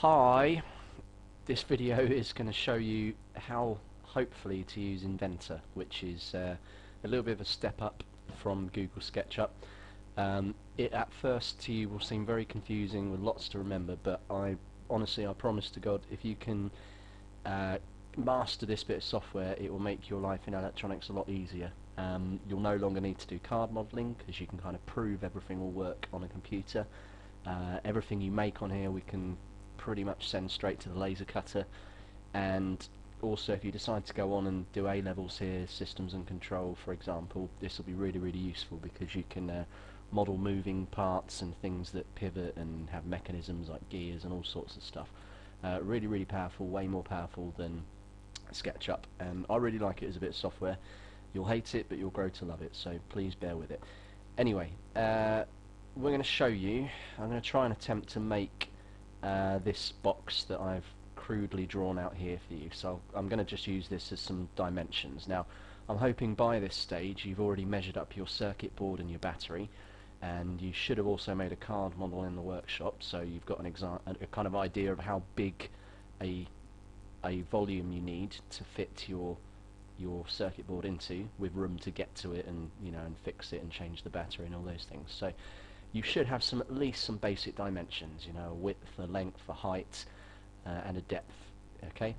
Hi, this video is going to show you how hopefully to use Inventor, which is a little bit of a step up from Google SketchUp. It at first to you will seem very confusing with lots to remember, but I promise to God, if you can master this bit of software, it will make your life in electronics a lot easier. You'll no longer need to do card modelling because you can kind of prove everything will work on a computer. Everything you make on here we can pretty much send straight to the laser cutter, and also if you decide to go on and do A-levels here, systems and control for example, this will be really useful because you can model moving parts and things that pivot and have mechanisms like gears and all sorts of stuff. Really powerful, way more powerful than SketchUp, and I really like it as a bit of software. You'll hate it but you'll grow to love it, so please bear with it. Anyway, we're going to show you, I'm going to try and attempt to make this box that I've crudely drawn out here for you. So I'm going to just use this as some dimensions. Now I'm hoping by this stage you've already measured up your circuit board and your battery, and you should have also made a card model in the workshop, so you've got a kind of idea of how big a volume you need to fit your circuit board into, with room to get to it and and fix it and change the battery and all those things. So you should have at least some basic dimensions, a width, a length, a height, and a depth. Okay.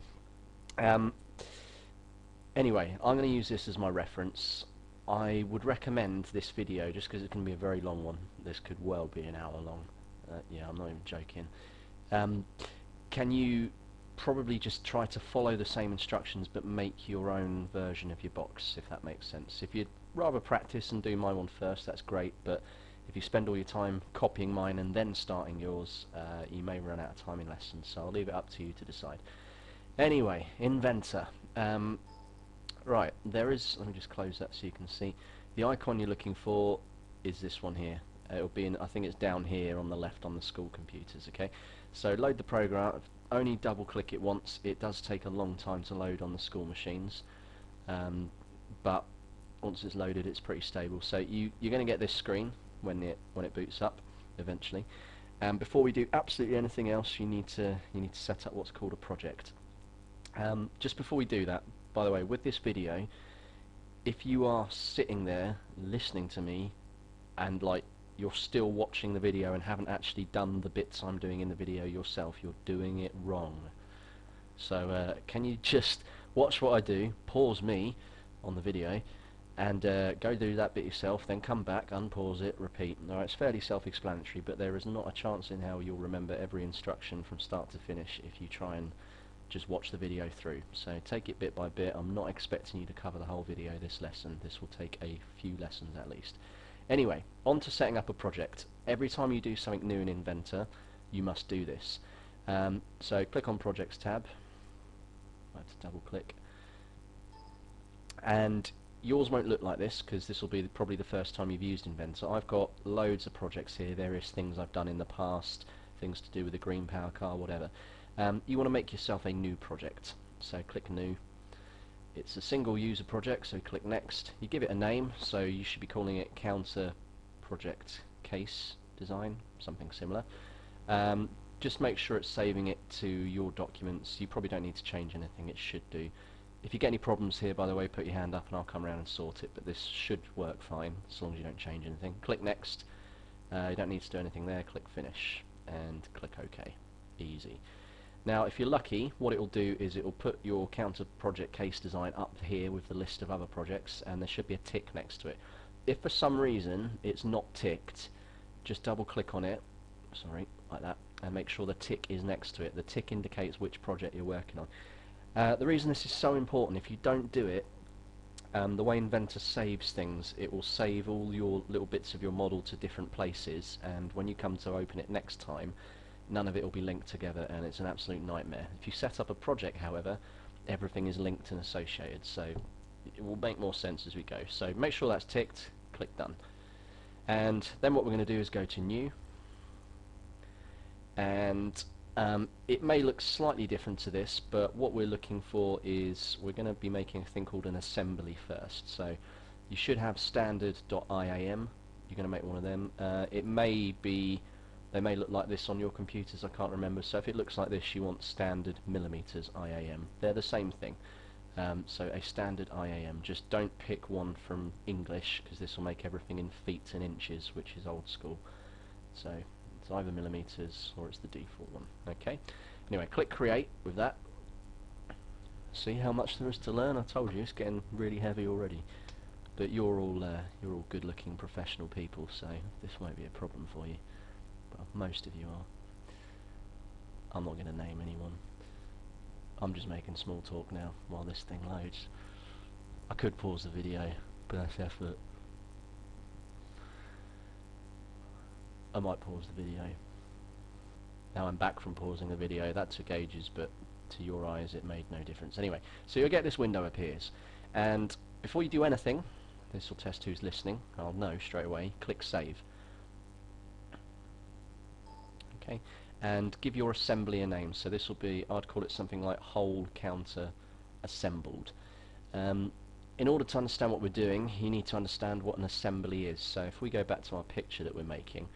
Anyway, I'm going to use this as my reference. I would recommend this video just because it can be a very long one. This could well be an hour long. Yeah, I'm not even joking. Can you probably just try to follow the same instructions but make your own version of your box, if that makes sense. If you'd rather practice and do my one first, that's great, but if you spend all your time copying mine and then starting yours, you may run out of time in lessons, so I'll leave it up to you to decide. Anyway, Inventor. Right, let me just close that so you can see. The icon you're looking for is this one here. It'll be I think it's down here on the left on the school computers, okay? So load the program, only double click it once. It does take a long time to load on the school machines, but once it's loaded it's pretty stable. So you're going to get this screen when it boots up eventually. And before we do absolutely anything else, you need to set up what's called a project. Just before we do that, by the way, with this video, if you are sitting there listening to me and you're still watching the video and haven't actually done the bits I'm doing in the video yourself, you're doing it wrong. So can you just watch what I do, pause me on the video, and go do that bit yourself, then come back, unpause it, repeat. Alright, it's fairly self-explanatory, but there is not a chance in hell you'll remember every instruction from start to finish if you try and just watch the video through. So take it bit by bit. I'm not expecting you to cover the whole video this lesson. This will take a few lessons at least. Anyway, on to setting up a project. Every time you do something new in Inventor, you must do this. So click on Projects tab. I have to double click. And yours won't look like this because this will be probably the first time you've used Inventor. I've got loads of projects here, various things I've done in the past, things to do with the green power car, whatever. You want to make yourself a new project, so click New. It's a single user project, so click Next. You give it a name, so you should be calling it Counter Project Case Design, something similar. Just make sure it's saving it to your documents. You probably don't need to change anything, it should do. If you get any problems here, by the way, put your hand up and I'll come around and sort it, but this should work fine as long as you don't change anything. Click Next. You don't need to do anything there. Click Finish and click OK. Easy. Now if you're lucky, what it will do is it will put your Counter Project Case Design up here with the list of other projects, and there should be a tick next to it. If for some reason it's not ticked, just double click on it, sorry, like that, and make sure the tick is next to it. The tick indicates which project you're working on. The reason this is so important, if you don't do it, the way Inventor saves things, it will save all your little bits of your model to different places, and when you come to open it next time, none of it will be linked together and it's an absolute nightmare. If you set up a project, however, everything is linked and associated, so it will make more sense as we go. So make sure that's ticked, click Done. And then what we're going to do is go to New, and it may look slightly different to this, but what we're looking for is we're going to be making a thing called an assembly first. So you should have standard.iam. You're going to make one of them. It may be They may look like this on your computers, I can't remember. So if it looks like this, you want standard millimeters, IAM. They're the same thing. So a standard IAM. Just don't pick one from English, because this will make everything in feet and inches, which is old school. So it's either millimeters or it's the default one. Okay. Anyway, click create with that. See how much there is to learn? I told you it's getting really heavy already. But you're all good-looking professional people, so this won't be a problem for you. Well, most of you are. I'm not going to name anyone. I'm just making small talk now while this thing loads. I could pause the video, but that's effort. I might pause the video. Now I'm back from pausing the video. That took ages, but to your eyes it made no difference. Anyway, so you'll get this window appears, and before you do anything, this will test who's listening. I'll know straight away. Click save. Okay, and give your assembly a name. So this will be, I'd call it something like whole counter assembled. In order to understand what we're doing, you need to understand what an assembly is. So if we go back to our picture that we're making,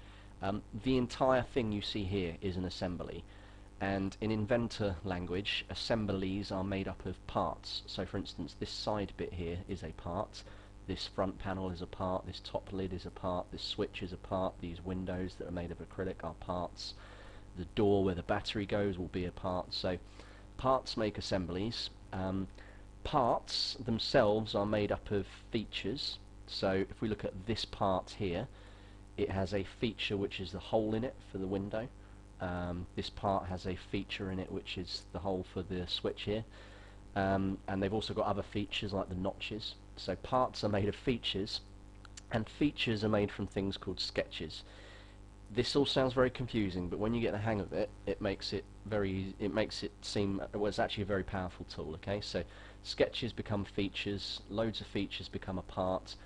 the entire thing you see here is an assembly. And in Inventor language, assemblies are made up of parts. So for instance, this side bit here is a part, this front panel is a part, this top lid is a part, this switch is a part, these windows that are made of acrylic are parts, the door where the battery goes will be a part. So parts make assemblies. Parts themselves are made up of features. So if we look at this part here, it has a feature which is the hole in it for the window. This part has a feature in it which is the hole for the switch here, and they've also got other features like the notches. So parts are made of features, and features are made from things called sketches. This all sounds very confusing, but when you get the hang of it, it makes it seem, well, it's actually a very powerful tool. Okay, so sketches become features, loads of features become a part,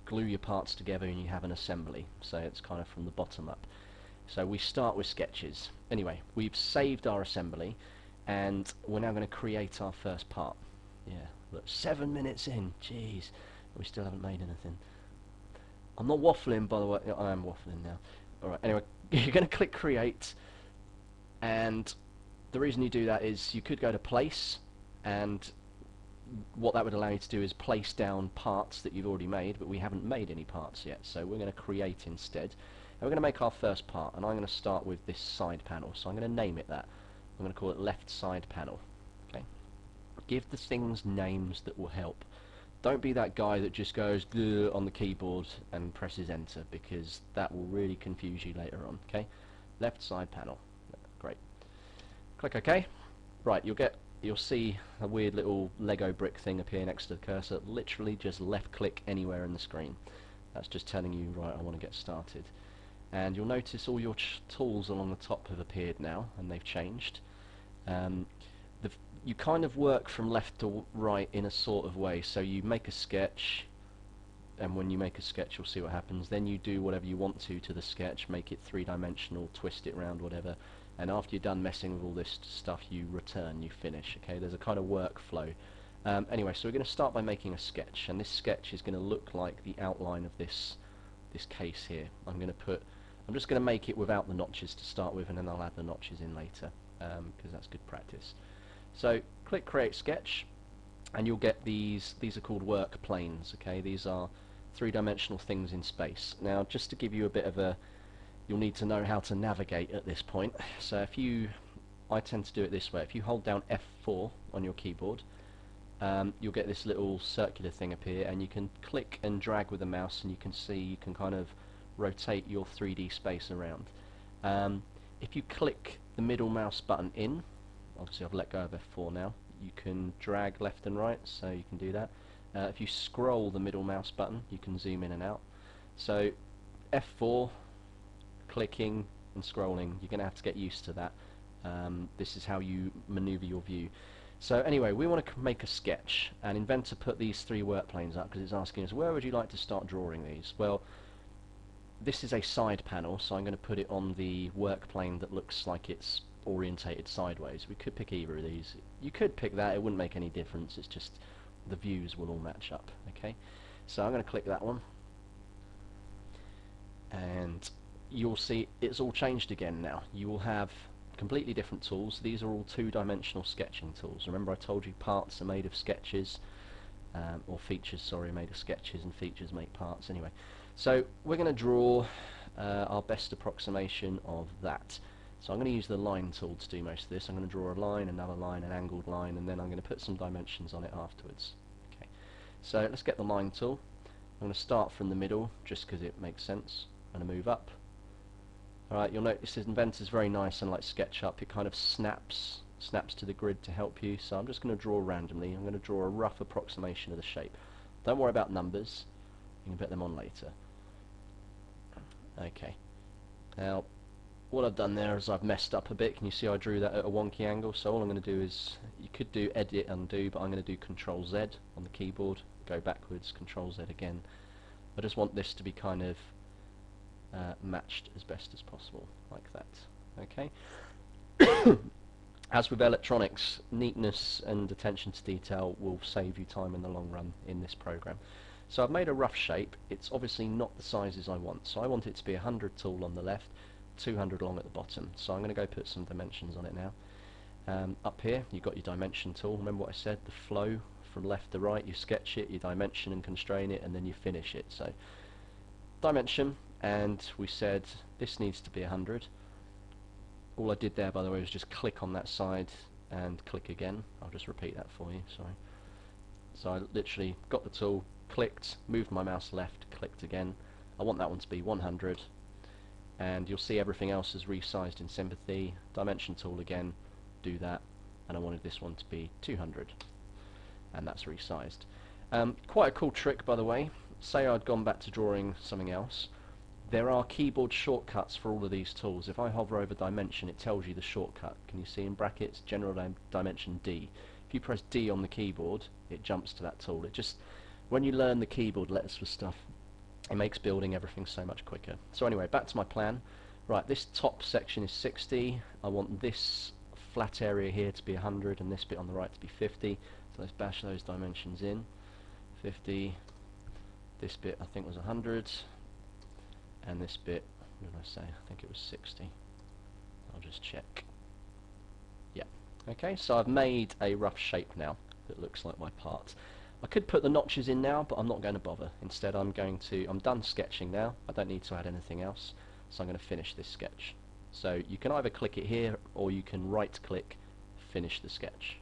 glue your parts together and you have an assembly. So it's kind of from the bottom up. So we start with sketches. Anyway, we've saved our assembly, and we're now going to create our first part. Yeah, look, 7 minutes in, jeez, we still haven't made anything. I'm not waffling, by the way. I am waffling now. Alright, anyway, you're going to click create, and the reason you do that is you could go to place, and what that would allow you to do is place down parts that you've already made, but we haven't made any parts yet, so we're going to create instead. And we're going to make our first part, and I'm going to start with this side panel, so I'm going to name it that. I'm going to call it left side panel. Okay. Give the things names that will help. Don't be that guy that just goes on the keyboard and presses enter, because that will really confuse you later on. Okay, left side panel. Great. Click OK. Right, you'll see a weird little Lego brick thing appear next to the cursor. Literally just left click anywhere in the screen. That's just telling you, right, I want to get started. And you'll notice all your tools along the top have appeared now, and they've changed. You kind of work from left to right in a sort of way. So you make a sketch, and when you make a sketch you'll see what happens. Then you do whatever you want to the sketch, make it three-dimensional, twist it around, whatever. And after you're done messing with all this stuff, you return, you finish. Okay, there's a kind of workflow. Anyway, so we're going to start by making a sketch, and this sketch is going to look like the outline of this case here. I'm just going to make it without the notches to start with, and then I'll add the notches in later, because that's good practice. So click create sketch, and you'll get these are called work planes. Okay, these are three-dimensional things in space. Now, just to give you a bit of a, you'll need to know how to navigate at this point. So I tend to do it this way. If you hold down F4 on your keyboard, you'll get this little circular thing appear, and you can click and drag with the mouse, and you can see you can kind of rotate your 3D space around. If you click the middle mouse button in, obviously I've let go of F4 now, you can drag left and right, so you can do that. If you scroll the middle mouse button, you can zoom in and out. So F4, clicking and scrolling, you're going to have to get used to that. This is how you maneuver your view. So anyway, we want to make a sketch, and Inventor put these three work planes up because it's asking us, where would you like to start drawing these? Well, this is a side panel, so I'm going to put it on the work plane that looks like it's orientated sideways. We could pick either of these. You could pick that, it wouldn't make any difference, it's just the views will all match up. Okay, so I'm going to click that one, and you'll see it's all changed again now. You will have completely different tools. These are all two-dimensional sketching tools. Remember I told you parts are made of sketches, or features, sorry, made of sketches, and features make parts. Anyway, so we're going to draw our best approximation of that. So I'm going to use the line tool to do most of this. I'm going to draw a line, another line, an angled line, and then I'm going to put some dimensions on it afterwards. Okay, so let's get the line tool. I'm going to start from the middle just because it makes sense. I'm going to move up. Alright, you'll notice this Inventor's very nice, and like SketchUp, it kind of snaps to the grid to help you. So I'm just going to draw randomly. I'm going to draw a rough approximation of the shape. Don't worry about numbers. You can put them on later. Okay. Now, what I've done there is I've messed up a bit. Can you see I drew that at a wonky angle? So all I'm going to do is, you could do edit, undo, but I'm going to do Control Z on the keyboard, go backwards, Control Z again. I just want this to be kind of matched as best as possible, like that. Okay. As with electronics, neatness and attention to detail will save you time in the long run in this program. So I've made a rough shape. It's obviously not the sizes I want, so I want it to be 100 tall on the left, 200 long at the bottom. So I'm going to go put some dimensions on it now. Up here you've got your dimension tool. Remember what I said, the flow from left to right. You sketch it, you dimension and constrain it, and then you finish it. So dimension, and we said this needs to be 100. All I did there, by the way, was just click on that side and click again. I'll just repeat that for you, sorry. So I literally got the tool, clicked, moved my mouse left, clicked again. I want that one to be 100, and you'll see everything else is resized in sympathy. Dimension tool again, do that, and I wanted this one to be 200, and that's resized. Quite a cool trick, by the way. Say I'd gone back to drawing something else. There are keyboard shortcuts for all of these tools. If I hover over dimension, it tells you the shortcut. Can you see in brackets, general dimension D? If you press D on the keyboard, it jumps to that tool. It just, when you learn the keyboard letters for stuff, it makes building everything so much quicker. So anyway, back to my plan. Right, this top section is 60. I want this flat area here to be 100 and this bit on the right to be 50. So let's bash those dimensions in. 50. This bit I think was 100. And this bit, what did I say? I think it was 60. I'll just check. Yeah. Okay, so I've made a rough shape now that looks like my part. I could put the notches in now, but I'm not going to bother. Instead, I'm done sketching now. I don't need to add anything else, so I'm going to finish this sketch. So you can either click it here, or you can right-click, finish the sketch.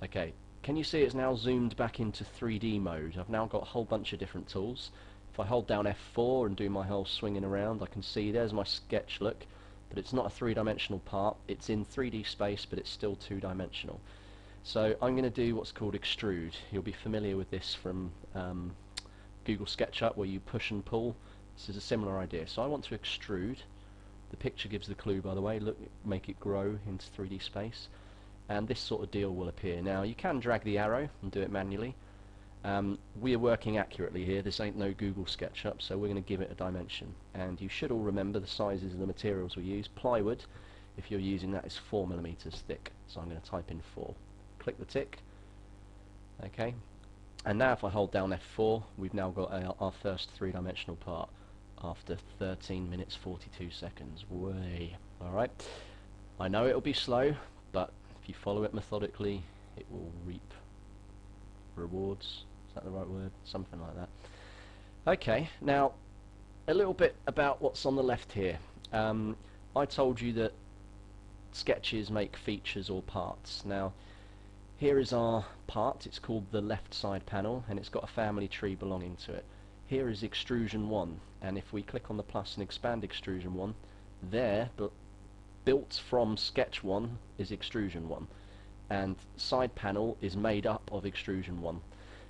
Okay, can you see it's now zoomed back into 3D mode? I've now got a whole bunch of different tools. If I hold down F4 and do my whole swinging around, I can see there's my sketch look, but it's not a three-dimensional part. It's in 3D space, but it's still two-dimensional. So I'm going to do what's called extrude. You'll be familiar with this from Google SketchUp, where you push and pull. This is a similar idea. So I want to extrude. The picture gives the clue, by the way. Look, make it grow into 3D space, and this sort of deal will appear. Now you can drag the arrow and do it manually. We are working accurately here. This ain't no Google SketchUp, so we're going to give it a dimension. And you should all remember the sizes of the materials we use. Plywood, if you're using that, is 4mm thick. So I'm going to type in 4. Click the tick. Okay. And now if I hold down F4, we've now got our first three-dimensional part after 13 minutes 42 seconds. Way. Alright. I know it'll be slow, but if you follow it methodically, it will reap rewards. Is that the right word? Something like that. Okay, now a little bit about what's on the left here. I told you that sketches make features or parts. Now here is our part. It's called the left side panel, and it's got a family tree belonging to it. Here is extrusion 1, and if we click on the plus and expand extrusion 1, there, but built from sketch 1 is extrusion 1, and side panel is made up of extrusion 1.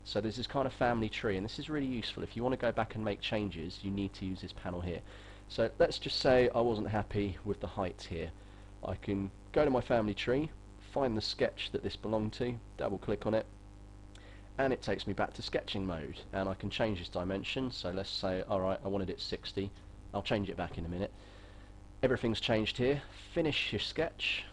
So there's this kind of family tree, and this is really useful. If you want to go back and make changes, you need to use this panel here. So let's just say I wasn't happy with the height here. I can go to my family tree, find the sketch that this belonged to, double click on it, and it takes me back to sketching mode, and I can change this dimension. So let's say, alright, I wanted it 60. I'll change it back in a minute. Everything's changed here. Finish your sketch,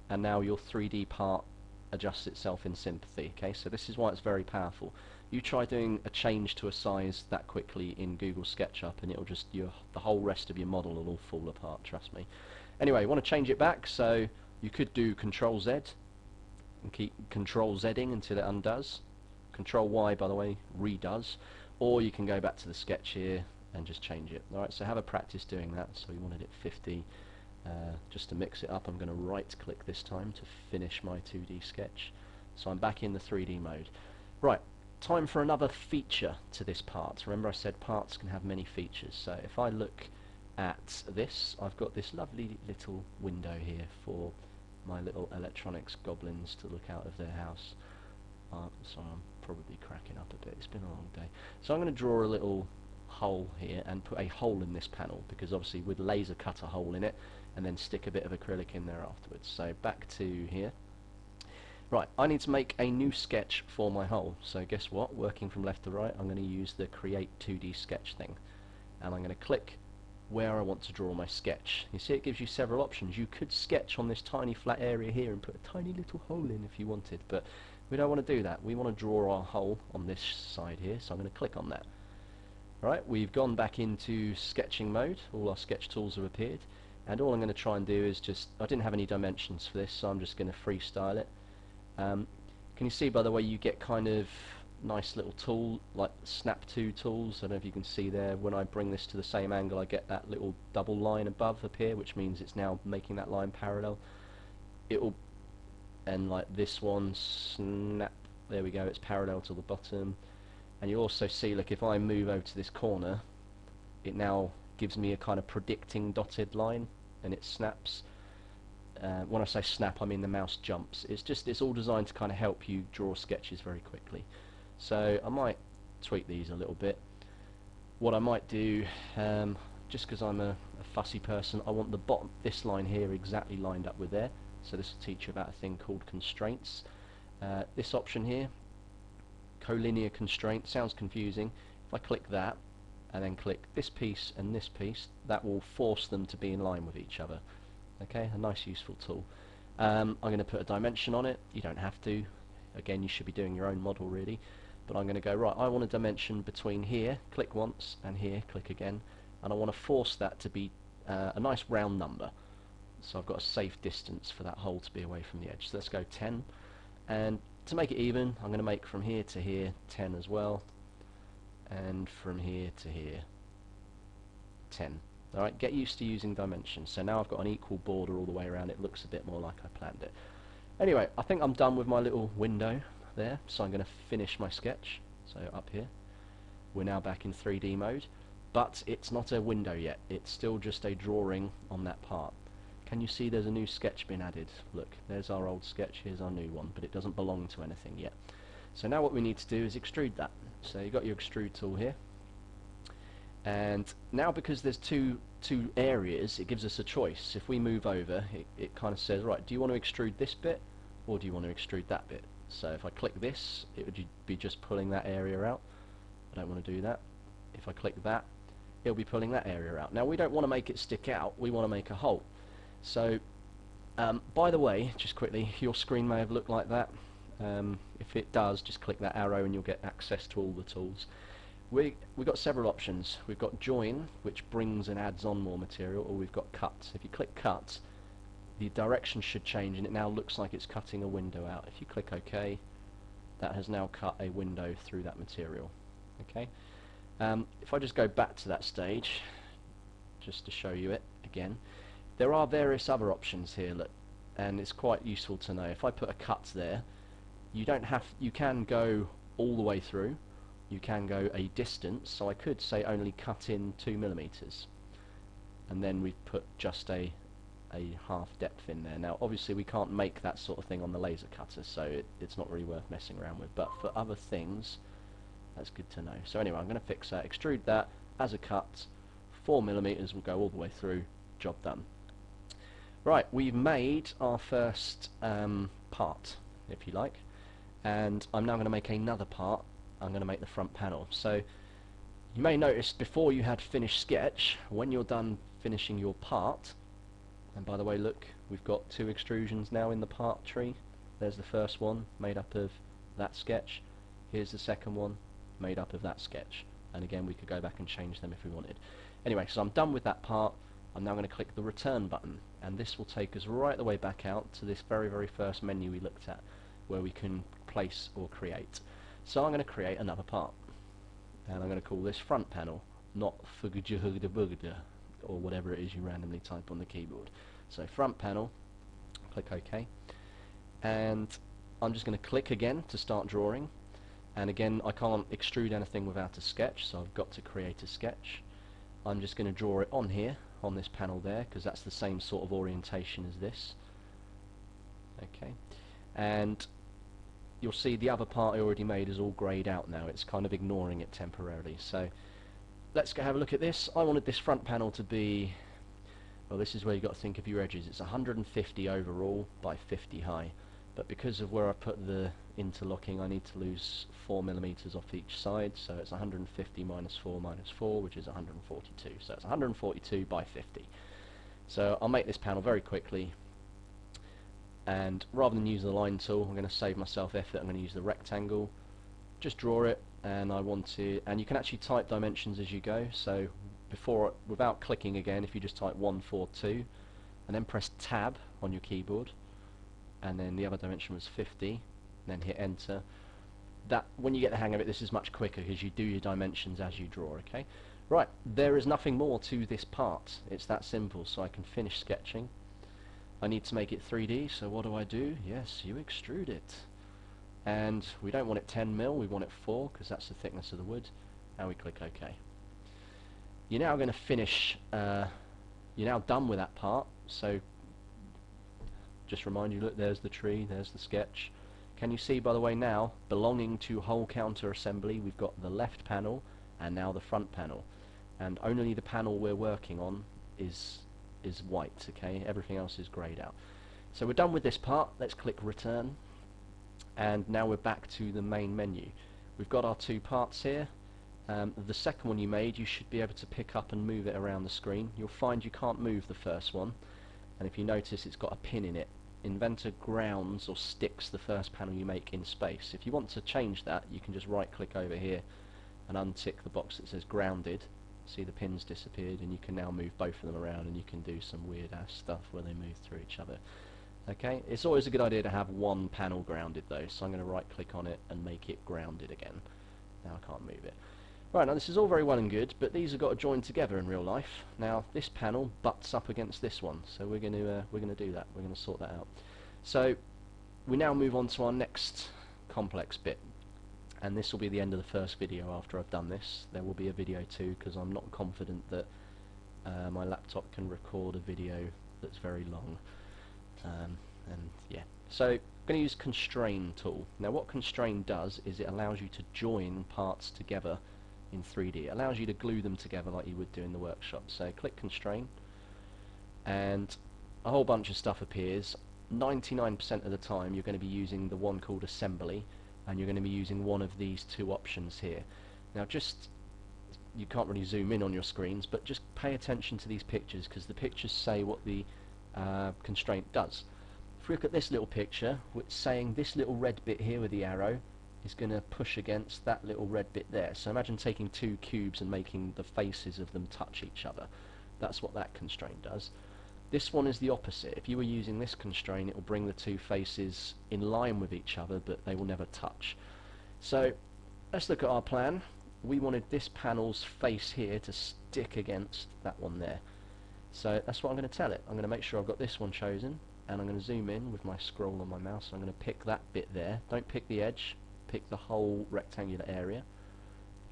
and now your 3D part adjusts itself in sympathy. Okay, so this is why it's very powerful. You try doing a change to a size that quickly in Google SketchUp and it'll just, the whole rest of your model will all fall apart, trust me. Anyway, you want to change it back, so you could do Control Z and keep Control Zing until it undoes. Control Y, by the way, redoes. Or you can go back to the sketch here and just change it. Alright, so have a practice doing that. So we wanted it 50. Just to mix it up, I'm going to right click this time to finish my 2D sketch. So I'm back in the 3D mode. Right, time for another feature to this part. Remember I said parts can have many features. So if I look at this, I've got this lovely little window here for my little electronics goblins to look out of their house. So I'm probably cracking up a bit, it's been a long day. So I'm going to draw a little hole here and put a hole in this panel, because obviously we'd laser cut a hole in it and then stick a bit of acrylic in there afterwards. So back to here. Right, I need to make a new sketch for my hole. So guess what, working from left to right, I'm going to use the create 2D sketch thing, and I'm going to click where I want to draw my sketch. You see it gives you several options. You could sketch on this tiny flat area here and put a tiny little hole in if you wanted, but we don't want to do that. We want to draw our hole on this side here, so I'm going to click on that. Right, we've gone back into sketching mode, all our sketch tools have appeared, and all I'm going to try and do is just, I didn't have any dimensions for this, so I'm just going to freestyle it. Can you see, by the way, you get kind of nice little tool, like snap to tools. I don't know if you can see there, when I bring this to the same angle I get that little double line above appear, which means it's now making that line parallel. It'll, and like this one, snap, there we go, it's parallel to the bottom. And you also see, look, if I move over to this corner, it now gives me a kind of predicting dotted line, and it snaps. When I say snap, I mean the mouse jumps. It's all designed to kind of help you draw sketches very quickly. So I might tweak these a little bit. What I might do, just because I'm a fussy person, I want the bottom, this line here, exactly lined up with there. So this will teach you about a thing called constraints. This option here, collinear constraint, sounds confusing. If I click that and then click this piece and this piece, that will force them to be in line with each other. Okay, a nice useful tool. I'm going to put a dimension on it. You don't have to. Again, you should be doing your own model really. But I'm going to go, right, I want a dimension between here, click once, and here, click again. And I want to force that to be a nice round number. So I've got a safe distance for that hole to be away from the edge. So let's go 10. And to make it even, I'm going to make from here to here 10 as well. And from here to here 10. Alright, get used to using dimensions. So now I've got an equal border all the way around. It looks a bit more like I planned it. Anyway, I think I'm done with my little window there, so I'm going to finish my sketch. So up here, we're now back in 3D mode, but it's not a window yet. It's still just a drawing on that part. Can you see there's a new sketch been added? Look, there's our old sketch, here's our new one, but it doesn't belong to anything yet. So now what we need to do is extrude that. So you've got your Extrude Tool here. And now, because there's two areas, it gives us a choice. If we move over, it kind of says, right, do you want to extrude this bit or do you want to extrude that bit? So if I click this, it would be just pulling that area out. I don't want to do that. If I click that, it'll be pulling that area out. Now we don't want to make it stick out, we want to make a hole. So by the way, just quickly, your screen may have looked like that. If it does, just click that arrow and you'll get access to all the tools. We've got several options. We've got join, which brings and adds on more material, or we've got cut. If you click cut, the direction should change and it now looks like it's cutting a window out. If you click OK, that has now cut a window through that material. Okay. If I just go back to that stage, just to show you it again, there are various other options here, look, and it's quite useful to know. If I put a cut there, you can go all the way through. You can go a distance, so I could say only cut in 2mm, and then we put just a half depth in there. Now obviously we can't make that sort of thing on the laser cutter, so it's not really worth messing around with, but for other things that's good to know. So anyway, I'm going to fix that, extrude that as a cut, 4mm will go all the way through, job done. Right, we've made our first part, if you like, and I'm now going to make another part. I'm going to make the front panel. So you may notice before you had finished sketch, when you're done finishing your part, and by the way, look, we've got 2 extrusions now in the part tree. There's the first one made up of that sketch. Here's the second one, made up of that sketch. And again, we could go back and change them if we wanted. Anyway, so I'm done with that part. I'm now going to click the return button, and this will take us right the way back out to this very first menu we looked at, where we can place or create. So I'm going to create another part, and I'm going to call this front panel, not fugda or whatever it is you randomly type on the keyboard. So front panel, click OK, and I'm just going to click again to start drawing. And again, I can't extrude anything without a sketch, so I've got to create a sketch. I'm just going to draw it on here, on this panel there, because that's the same sort of orientation as this. Okay, and you'll see the other part I already made is all greyed out now. It's kind of ignoring it temporarily. So let's go have a look at this. I wanted this front panel to be, well, this is where you've got to think of your edges. It's 150 overall by 50 high. But because of where I put the interlocking, I need to lose 4mm off each side, so it's 150 minus 4 minus 4, which is 142. So it's 142 by 50. So I'll make this panel very quickly, and rather than use the line tool, I'm going to save myself effort. I'm going to use the rectangle, just draw it, and I want to, and you can actually type dimensions as you go. So before, without clicking again, if you just type 142, and then press Tab on your keyboard, and then the other dimension was 50, and then hit enter. That, when you get the hang of it, this is much quicker because you do your dimensions as you draw. Okay, right, there is nothing more to this part. It's that simple. So I can finish sketching. I need to make it 3D, so what do? Yes, you extrude it, and we don't want it 10mm, we want it 4, because that's the thickness of the wood, and we click OK. You're now going to finish, you're now done with that part. So just remind you, look, there's the tree, there's the sketch. Can you see, by the way, now, belonging to whole counter assembly, we've got the left panel and now the front panel. And only the panel we're working on is white, okay? Everything else is greyed out. So we're done with this part. Let's click return. And now we're back to the main menu. We've got our two parts here. The second one you made, you should be able to pick up and move it around the screen. You'll find you can't move the first one. And if you notice, it's got a pin in it. Inventor grounds or sticks the first panel you make in space. If you want to change that, you can just right click over here and untick the box that says grounded. See, the pins disappeared, and you can now move both of them around, and you can do some weird ass stuff where they move through each other. Okay, it's always a good idea to have one panel grounded though, so I'm going to right click on it and make it grounded again. Now I can't move it. Right, now this is all very well and good, but these have got to join together in real life. Now this panel butts up against this one, so we're going to do that. We're going to sort that out. So we now move on to our next complex bit, and this will be the end of the first video. After I've done this, there will be a video 2, because I'm not confident that my laptop can record a video that's very long. And yeah, so I'm going to use Constraint Tool. Now what Constraint does is it allows you to join parts together in 3D. It allows you to glue them together like you would do in the workshop. So click Constraint, and a whole bunch of stuff appears. 99% of the time you're going to be using the one called Assembly, and you're going to be using one of these two options here. Now just, you can't really zoom in on your screens, but just pay attention to these pictures, because the pictures say what the constraint does. If we look at this little picture, it's saying this little red bit here with the arrow is going to push against that little red bit there. So imagine taking two cubes and making the faces of them touch each other. That's what that constraint does. This one is the opposite. If you were using this constraint, it will bring the two faces in line with each other, but they will never touch. So let's look at our plan. We wanted this panel's face here to stick against that one there. So that's what I'm going to tell it. I'm going to make sure I've got this one chosen, and I'm going to zoom in with my scroll on my mouse. I'm going to pick that bit there. Don't pick the edge, pick the whole rectangular area,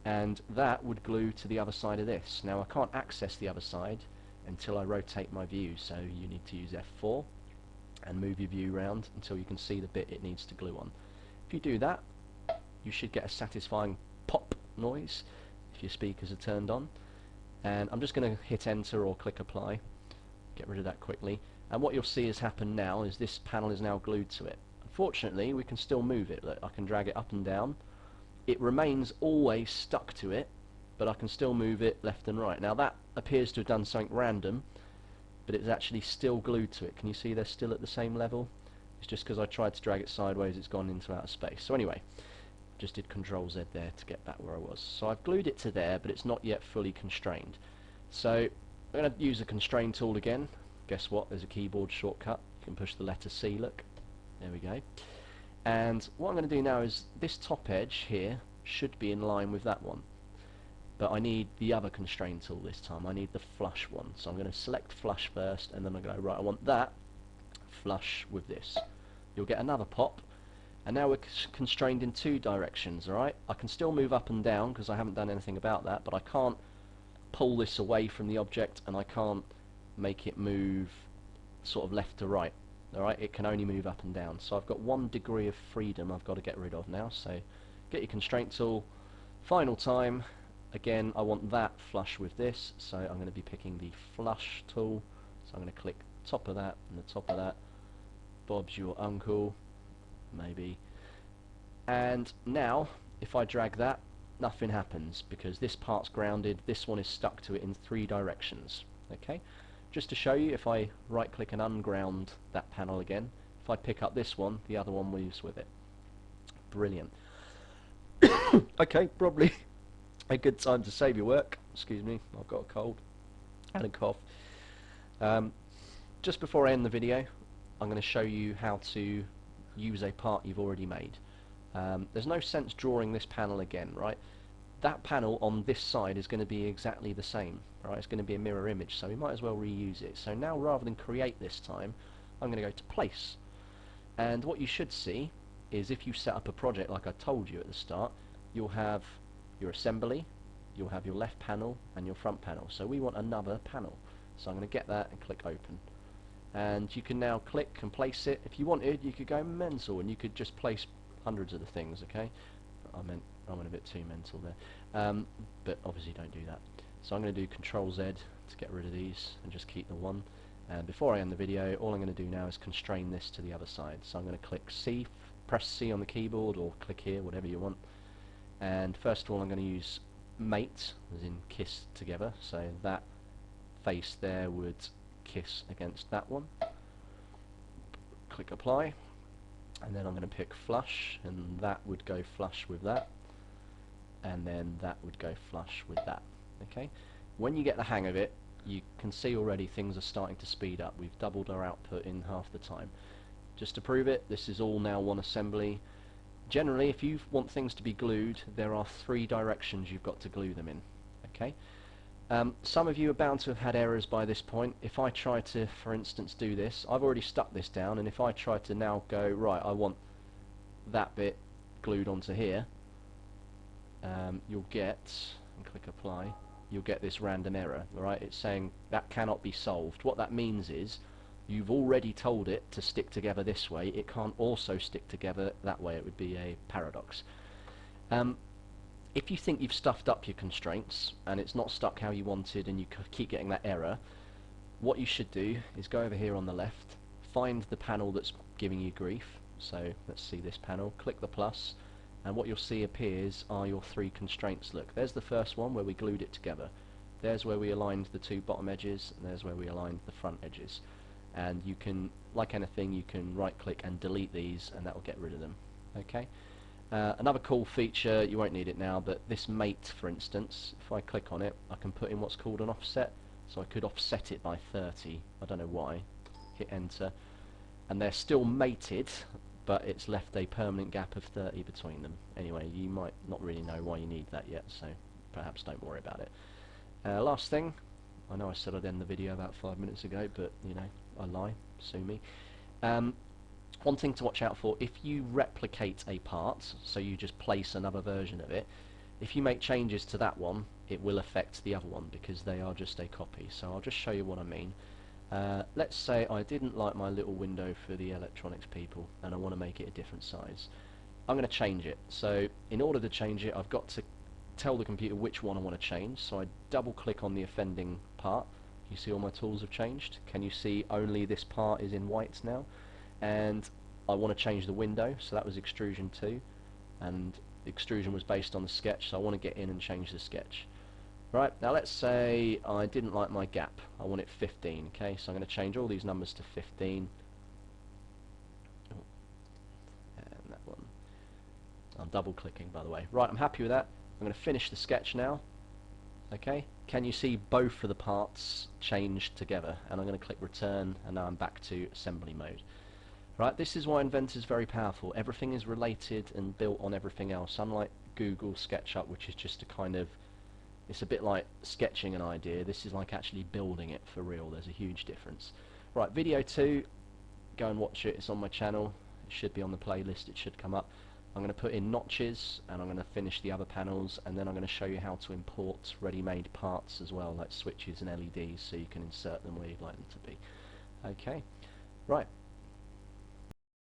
and that would glue to the other side of this. Now I can't access the other side until I rotate my view, so you need to use F4 and move your view around until you can see the bit it needs to glue on. If you do that, you should get a satisfying pop noise if your speakers are turned on. And I'm just going to hit enter or click apply, get rid of that quickly, and what you'll see has happened now is this panel is now glued to it. Unfortunately, we can still move it. Look, I can drag it up and down. It remains always stuck to it, but I can still move it left and right. Now that appears to have done something random, but it's actually still glued to it. Can you see they're still at the same level? It's just because I tried to drag it sideways, it's gone into outer space. So anyway, just did Control Z there to get back where I was. So I've glued it to there, but it's not yet fully constrained. So I'm going to use the Constraint tool again. Guess what? There's a keyboard shortcut. You can push the letter C, look. There we go. And what I'm going to do now is this top edge here should be in line with that one. But I need the other Constraint tool this time. I need the flush one. So I'm going to select flush first, and then I go, right, I want that flush with this. You'll get another pop, and now we're constrained in two directions, alright? I can still move up and down because I haven't done anything about that, but I can't pull this away from the object, and I can't make it move sort of left to right. Alright, it can only move up and down. So I've got 1 degree of freedom I've got to get rid of now. So get your Constraint tool, final time. Again, I want that flush with this, so I'm going to be picking the flush tool. So I'm going to click top of that and the top of that. Bob's your uncle, maybe. And now, if I drag that, nothing happens because this part's grounded, this one is stuck to it in 3 directions. Okay? Just to show you, if I right click and unground that panel again, if I pick up this one, the other one moves with it. Brilliant. Okay, probably a good time to save your work. Excuse me, I've got a cold and a cough. Just before I end the video, I'm going to show you how to use a part you've already made. There's no sense drawing this panel again, right? That panel on this side is going to be exactly the same, right? It's going to be a mirror image, so we might as well reuse it. So now, rather than create this time, I'm going to go to place. And what you should see is, if you set up a project like I told you at the start, you'll have your assembly, you'll have your left panel and your front panel. So we want another panel. So I'm going to get that and click open. And you can now click and place it. If you wanted, you could go mental and you could just place hundreds of the things, okay? I went a bit too mental there. But obviously don't do that. So I'm going to do Control Z to get rid of these and just keep the one. And before I end the video, all I'm going to do now is constrain this to the other side. So I'm going to click C, press C on the keyboard, or click here, whatever you want. And first of all, I'm going to use mate, as in kiss together. So that face there would kiss against that one. Click apply, and then I'm going to pick flush, and that would go flush with that, and then that would go flush with that. Okay. When you get the hang of it, you can see already things are starting to speed up. We've doubled our output in half the time. Just to prove it, this is all now one assembly. Generally, if you want things to be glued, there are 3 directions you've got to glue them in. Okay. Some of you are bound to have had errors by this point. If I try to, for instance, do this, I've already stuck this down, and if I try to now go, right, I want that bit glued onto here, you'll get, and click apply, you'll get this random error. Right? It's saying that cannot be solved. What that means is, you've already told it to stick together this way, it can't also stick together that way. It would be a paradox. If you think you've stuffed up your constraints and it's not stuck how you wanted and you keep getting that error, what you should do is go over here on the left, find the panel that's giving you grief. So let's see this panel, click the plus, and what you'll see appears are your 3 constraints. Look, there's the first one where we glued it together. There's where we aligned the 2 bottom edges, and there's where we aligned the front edges. And you can, like anything, you can right click and delete these, and that will get rid of them. Okay. Another cool feature, you won't need it now, but this mate, for instance, if I click on it, I can put in what's called an offset. So I could offset it by 30. I don't know why. Hit enter, and they're still mated, but it's left a permanent gap of 30 between them. Anyway, you might not really know why you need that yet, so perhaps don't worry about it. Last thing, I know I said I'd end the video about 5 minutes ago, but you know, I lie, sue me. One thing to watch out for, if you replicate a part, so you just place another version of it, if you make changes to that one, it will affect the other one because they are just a copy. So I'll just show you what I mean. Let's say I didn't like my little window for the electronics people and I want to make it a different size. I'm going to change it. So in order to change it, I've got to tell the computer which one I want to change. So I double click on the offending part. You see all my tools have changed. Can you see only this part is in white now? And I want to change the window, so that was extrusion 2, and the extrusion was based on the sketch, so I want to get in and change the sketch. Right, now let's say I didn't like my gap, I want it 15, okay, so I'm going to change all these numbers to 15, and that one, I'm double clicking, by the way. Right, I'm happy with that. I'm going to finish the sketch now. Okay, can you see both of the parts changed together? And I'm going to click return, and now I'm back to assembly mode. Right, this is why Inventor is very powerful. Everything is related and built on everything else, unlike Google SketchUp, which is just a kind of, it's a bit like sketching an idea. This is like actually building it for real. There's a huge difference. Right, video 2, go and watch it. It's on my channel. It should be on the playlist. It should come up. I'm going to put in notches, and I'm going to finish the other panels, and then I'm going to show you how to import ready-made parts as well, like switches and LEDs, so you can insert them where you'd like them to be. Okay, right,